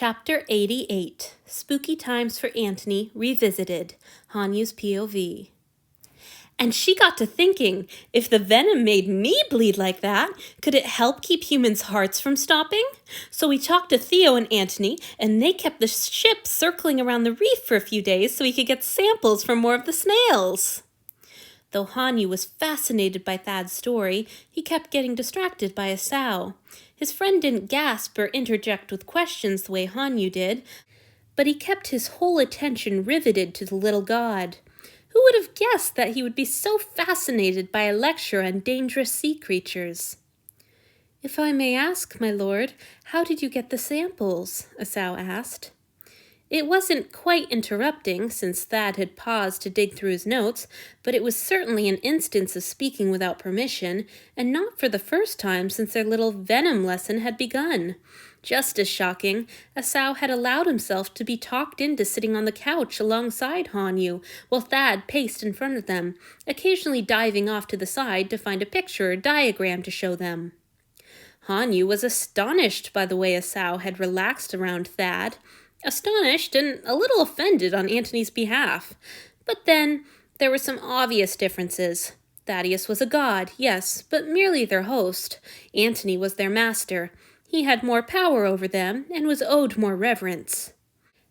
Chapter 88, Spooky Times for Antony Revisited, Hanyu's POV. And she got to thinking, if the venom made me bleed like that, could it help keep humans' hearts from stopping? So we talked to Theo and Antony, and they kept the ship circling around the reef for a few days so we could get samples from more of the snails. Though Hanyu was fascinated by Thad's story, he kept getting distracted by Asao. His friend didn't gasp or interject with questions the way Hanyu did, but he kept his whole attention riveted to the little god. Who would have guessed that he would be so fascinated by a lecture on dangerous sea creatures? "If I may ask, my lord, how did you get the samples?" Asao asked. It wasn't quite interrupting, since Thad had paused to dig through his notes, but it was certainly an instance of speaking without permission, and not for the first time since their little venom lesson had begun. Just as shocking, Asao had allowed himself to be talked into sitting on the couch alongside Hanyu, while Thad paced in front of them, occasionally diving off to the side to find a picture or diagram to show them. Hanyu was astonished by the way Asao had relaxed around Thad, astonished and a little offended on Antony's behalf. But then, there were some obvious differences. Thaddeus was a god, yes, but merely their host. Antony was their master. He had more power over them and was owed more reverence.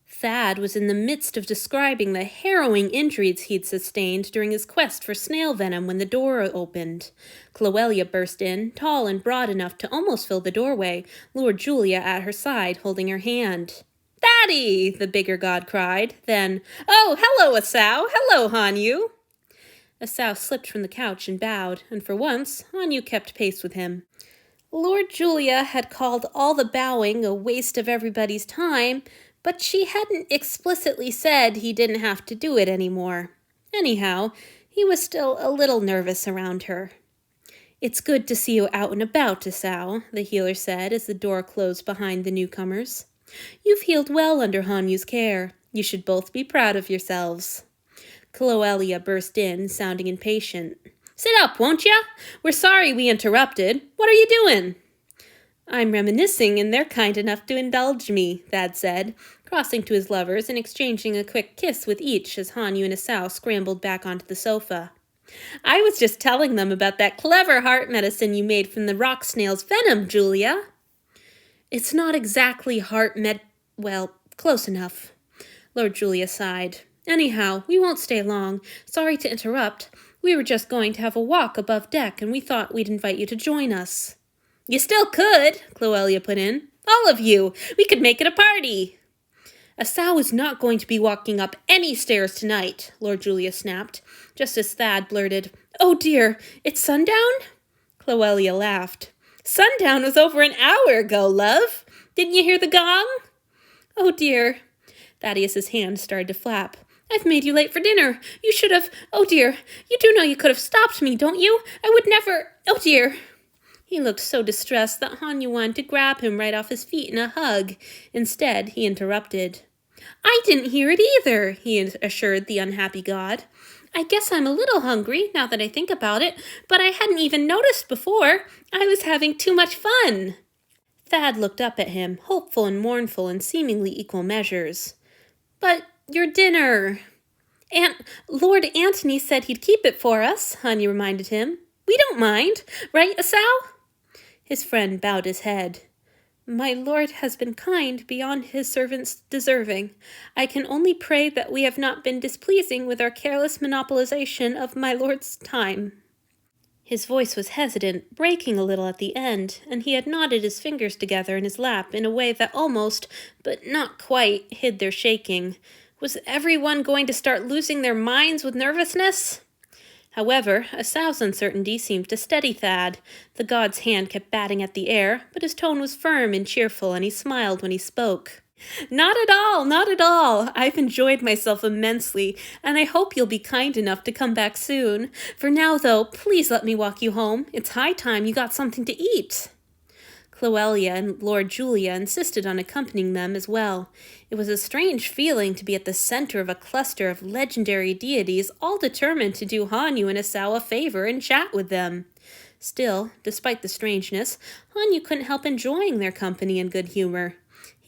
Thad was in the midst of describing the harrowing injuries he'd sustained during his quest for snail venom when the door opened. Cloelia burst in, tall and broad enough to almost fill the doorway, Lord Julia at her side, holding her hand. "Thaddy!" the bigger god cried. Then, "Oh, hello, Asao! Hello, Hanyu!" Asao slipped from the couch and bowed, and for once, Hanyu kept pace with him. Lord Julia had called all the bowing a waste of everybody's time, but she hadn't explicitly said he didn't have to do it anymore. Anyhow, he was still a little nervous around her. "It's good to see you out and about, Asao," the healer said as the door closed behind the newcomers. "You've healed well under Hanyu's care. You should both be proud of yourselves." Cloelia burst in, sounding impatient. "Sit up, won't ya? We're sorry we interrupted. What are you doing?" "I'm reminiscing, and they're kind enough to indulge me," Thad said, crossing to his lovers and exchanging a quick kiss with each as Hanyu and Asao scrambled back onto the sofa. "I was just telling them about that clever heart medicine you made from the rock snail's venom, Julia." "It's not exactly well, close enough." Lord Julia sighed. "Anyhow, we won't stay long. Sorry to interrupt. We were just going to have a walk above deck, and we thought we'd invite you to join us." "You still could," Cloelia put in. "All of you. We could make it a party." "Asao is not going to be walking up any stairs tonight," Lord Julia snapped, just as Thad blurted, "Oh dear, it's sundown?" Cloelia laughed. "Sundown was over an hour ago, love. Didn't you hear the gong?" "Oh dear." Thaddeus's hand started to flap. "I've made you late for dinner. You should have. Oh dear. You do know you could have stopped me, don't you? I would never. Oh dear." He looked so distressed that Hanyu wanted to grab him right off his feet in a hug. Instead, he interrupted. "I didn't hear it either," he assured the unhappy god. "I guess I'm a little hungry, now that I think about it, but I hadn't even noticed before. I was having too much fun." Thad looked up at him, hopeful and mournful in seemingly equal measures. "But your dinner." Lord Antony said he'd keep it for us," Hanyu reminded him. "We don't mind, right, Asao?" His friend bowed his head. "My lord has been kind beyond his servants' deserving. I can only pray that we have not been displeasing with our careless monopolization of my lord's time." His voice was hesitant, breaking a little at the end, and he had knotted his fingers together in his lap in a way that almost, but not quite, hid their shaking. Was everyone going to start losing their minds with nervousness? However, Asao's uncertainty seemed to steady Thad. The god's hand kept batting at the air, but his tone was firm and cheerful, and he smiled when he spoke. "Not at all, not at all. I've enjoyed myself immensely, and I hope you'll be kind enough to come back soon. For now, though, please let me walk you home. It's high time you got something to eat." Cloelia and Lord Julia insisted on accompanying them as well. It was a strange feeling to be at the center of a cluster of legendary deities all determined to do Hanyu and Asao a favor and chat with them. Still, despite the strangeness, Hanyu couldn't help enjoying their company and good humor.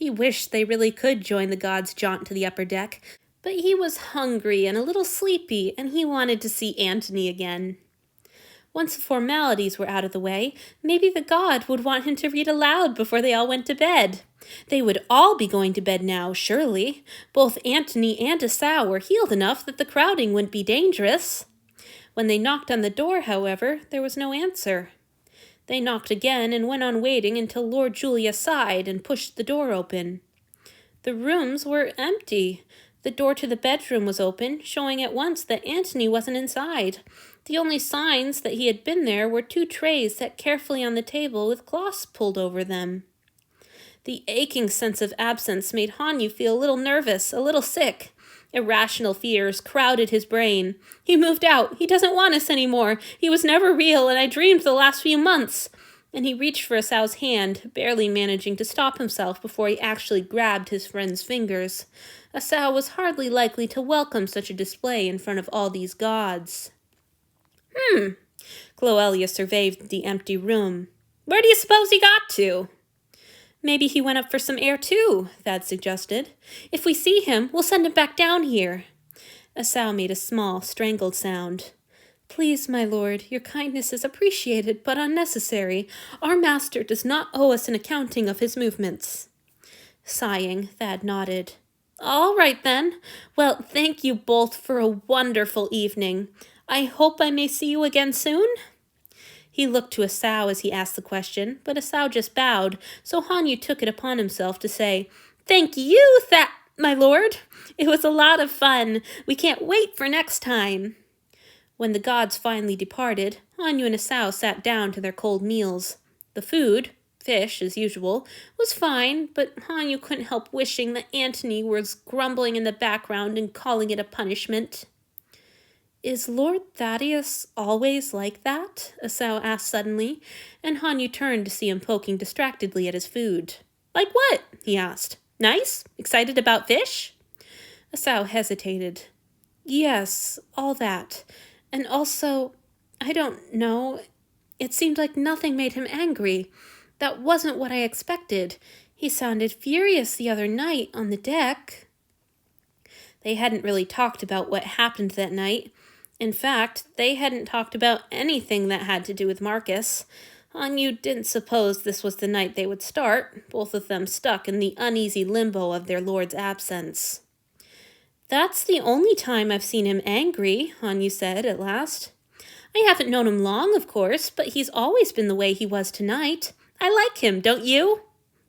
He wished they really could join the gods' jaunt to the upper deck, but he was hungry and a little sleepy, and he wanted to see Antony again. Once the formalities were out of the way, maybe the god would want him to read aloud before they all went to bed. They would all be going to bed now, surely. Both Antony and Esau were healed enough that the crowding wouldn't be dangerous. When they knocked on the door, however, there was no answer. They knocked again and went on waiting until Lord Julius sighed and pushed the door open. The rooms were empty. The door to the bedroom was open, showing at once that Antony wasn't inside. The only signs that he had been there were 2 trays set carefully on the table with cloths pulled over them. The aching sense of absence made Hanyu feel a little nervous, a little sick. Irrational fears crowded his brain. He moved out. He doesn't want us anymore. He was never real, and I dreamed the last few months. And he reached for Esau's hand, barely managing to stop himself before he actually grabbed his friend's fingers. Esau was hardly likely to welcome such a display in front of all these gods. Cloelia surveyed the empty room. Where do you suppose he got to? Maybe he went up for some air too, Thad suggested. If we see him, we'll send him back down here. Esau made a small, strangled sound. Please, my lord, your kindness is appreciated, but unnecessary. Our master does not owe us an accounting of his movements. Sighing, Thad nodded. All right, then. Well, thank you both for a wonderful evening. I hope I may see you again soon? He looked to Esau as he asked the question, but Esau just bowed, so Hanyu took it upon himself to say, Thank you, my lord. It was a lot of fun. We can't wait for next time. When the gods finally departed, Hanyu and Esau sat down to their cold meals. The food, fish as usual, was fine, but Hanyu couldn't help wishing that Antony was grumbling in the background and calling it a punishment. Is Lord Thaddeus always like that? Esau asked suddenly, and Hanyu turned to see him poking distractedly at his food. Like what? He asked. Nice? Excited about fish? Esau hesitated. Yes, all that. And also, I don't know, it seemed like nothing made him angry. That wasn't what I expected. He sounded furious the other night on the deck. They hadn't really talked about what happened that night. In fact, they hadn't talked about anything that had to do with Marcus. Hanyu didn't suppose this was the night they would start, both of them stuck in the uneasy limbo of their lord's absence. That's the only time I've seen him angry, Hanyu said at last. I haven't known him long, of course, but he's always been the way he was tonight. I like him, don't you?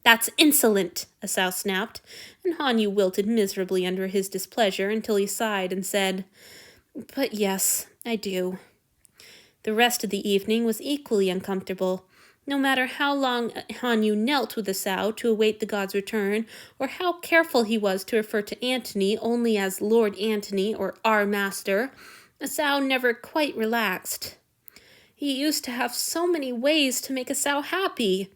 That's insolent, Esau snapped, and Hanyu wilted miserably under his displeasure until he sighed and said, But yes, I do. The rest of the evening was equally uncomfortable. No matter how long Hanyu knelt with Esau to await the god's return, or how careful he was to refer to Antony only as Lord Antony or our master, Esau never quite relaxed. He used to have so many ways to make Esau happy.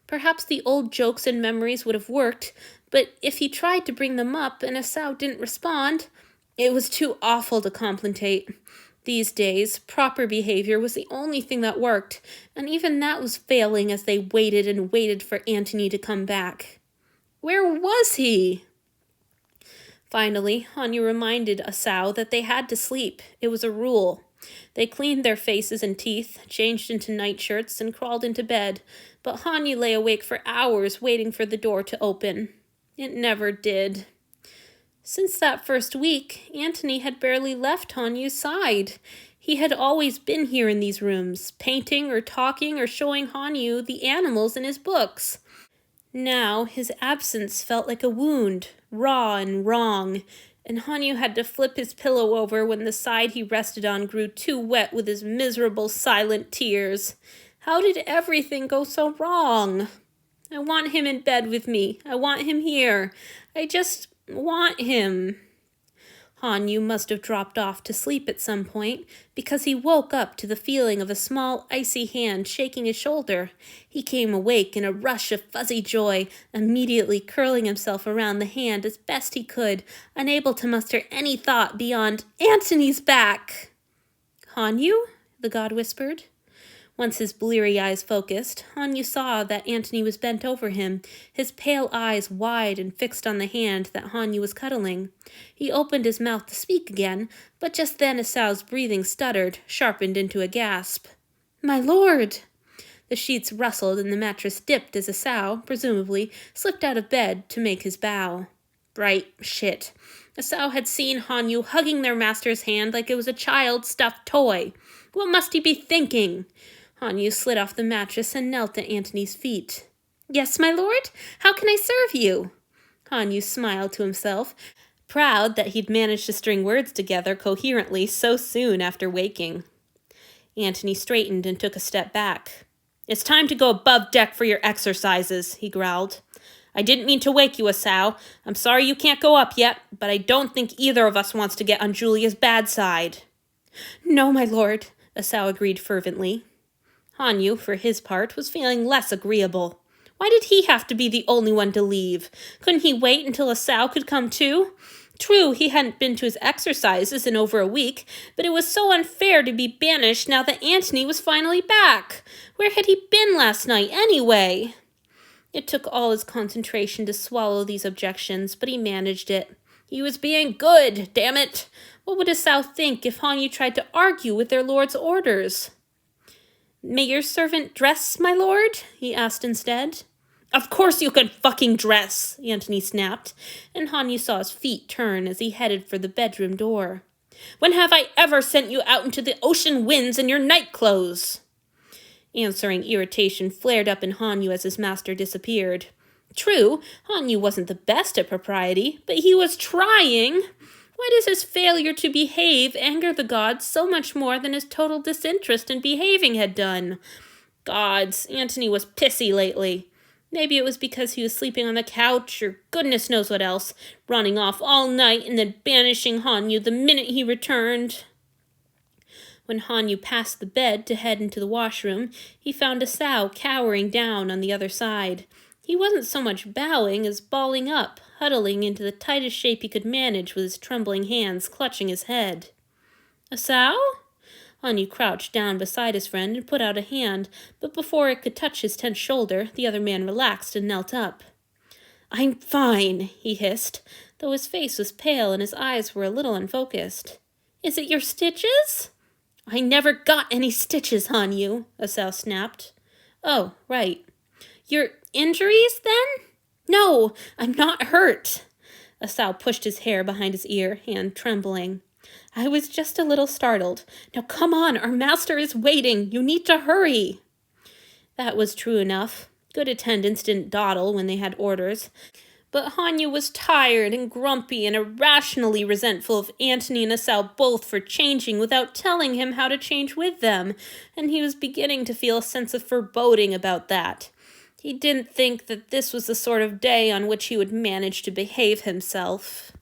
Perhaps the old jokes and memories would have worked, but if he tried to bring them up and Esau didn't respond, it was too awful to contemplate. These days, proper behavior was the only thing that worked, and even that was failing as they waited and waited for Antony to come back. Where was he? Finally, Hanyu reminded Esau that they had to sleep. It was a rule. They cleaned their faces and teeth, changed into nightshirts, and crawled into bed, but Hanyu lay awake for hours waiting for the door to open. It never did. Since that first week, Antony had barely left Hanyu's side. He had always been here in these rooms, painting or talking or showing Hanyu the animals in his books. Now his absence felt like a wound, raw and wrong, and Hanyu had to flip his pillow over when the side he rested on grew too wet with his miserable silent tears. How did everything go so wrong? I want him in bed with me. I want him here. I just want him. Hanyu must have dropped off to sleep at some point, because he woke up to the feeling of a small, icy hand shaking his shoulder. He came awake in a rush of fuzzy joy, immediately curling himself around the hand as best he could, unable to muster any thought beyond, Antony's back! Hanyu? The god whispered. Once his bleary eyes focused, Hanyu saw that Antony was bent over him, his pale eyes wide and fixed on the hand that Hanyu was cuddling. He opened his mouth to speak again, but just then Asau's breathing stuttered, sharpened into a gasp. "My lord!" The sheets rustled and the mattress dipped as Asau, presumably, slipped out of bed to make his bow. Right, shit. Asau had seen Hanyu hugging their master's hand like it was a child's stuffed toy. What must he be thinking? Hanyu slid off the mattress and knelt at Antony's feet. "Yes, my lord? How can I serve you?" Hanyu smiled to himself, proud that he'd managed to string words together coherently so soon after waking. Antony straightened and took a step back. "It's time to go above deck for your exercises," he growled. "I didn't mean to wake you, Asau. I'm sorry you can't go up yet, but I don't think either of us wants to get on Julia's bad side." "No, my lord," Asau agreed fervently. Hanyu, for his part, was feeling less agreeable. Why did he have to be the only one to leave? Couldn't he wait until Asau could come too? True, he hadn't been to his exercises in over a week, but it was so unfair to be banished now that Antony was finally back. Where had he been last night, anyway? It took all his concentration to swallow these objections, but he managed it. He was being good, damn it! What would Asau think if Hanyu tried to argue with their lord's orders? "May your servant dress, my lord?" he asked instead. "Of course you can fucking dress," Antony snapped, and Hanyu saw his feet turn as he headed for the bedroom door. "When have I ever sent you out into the ocean winds in your night clothes?" Answering irritation flared up in Hanyu as his master disappeared. True, Hanyu wasn't the best at propriety, but he was trying. Why does his failure to behave anger the gods so much more than his total disinterest in behaving had done? Gods, Antony was pissy lately. Maybe it was because he was sleeping on the couch, or goodness knows what else, running off all night and then banishing Hanyu the minute he returned. When Hanyu passed the bed to head into the washroom, he found Asau cowering down on the other side. He wasn't so much bowing as balling up, huddling into the tightest shape he could manage with his trembling hands clutching his head. "Asau?" Hanyu crouched down beside his friend and put out a hand, but before it could touch his tense shoulder, the other man relaxed and knelt up. "I'm fine," he hissed, though his face was pale and his eyes were a little unfocused. "Is it your stitches?" "I never got any stitches, Hanyu," Asau snapped. "Oh, right. Your injuries, then?" "No, I'm not hurt." Asau pushed his hair behind his ear, hand trembling. "I was just a little startled. Now come on, our master is waiting. You need to hurry." That was true enough. Good attendants didn't dawdle when they had orders. But Hanyu was tired and grumpy and irrationally resentful of Antony and Asau both for changing without telling him how to change with them, and he was beginning to feel a sense of foreboding about that. He didn't think that this was the sort of day on which he would manage to behave himself.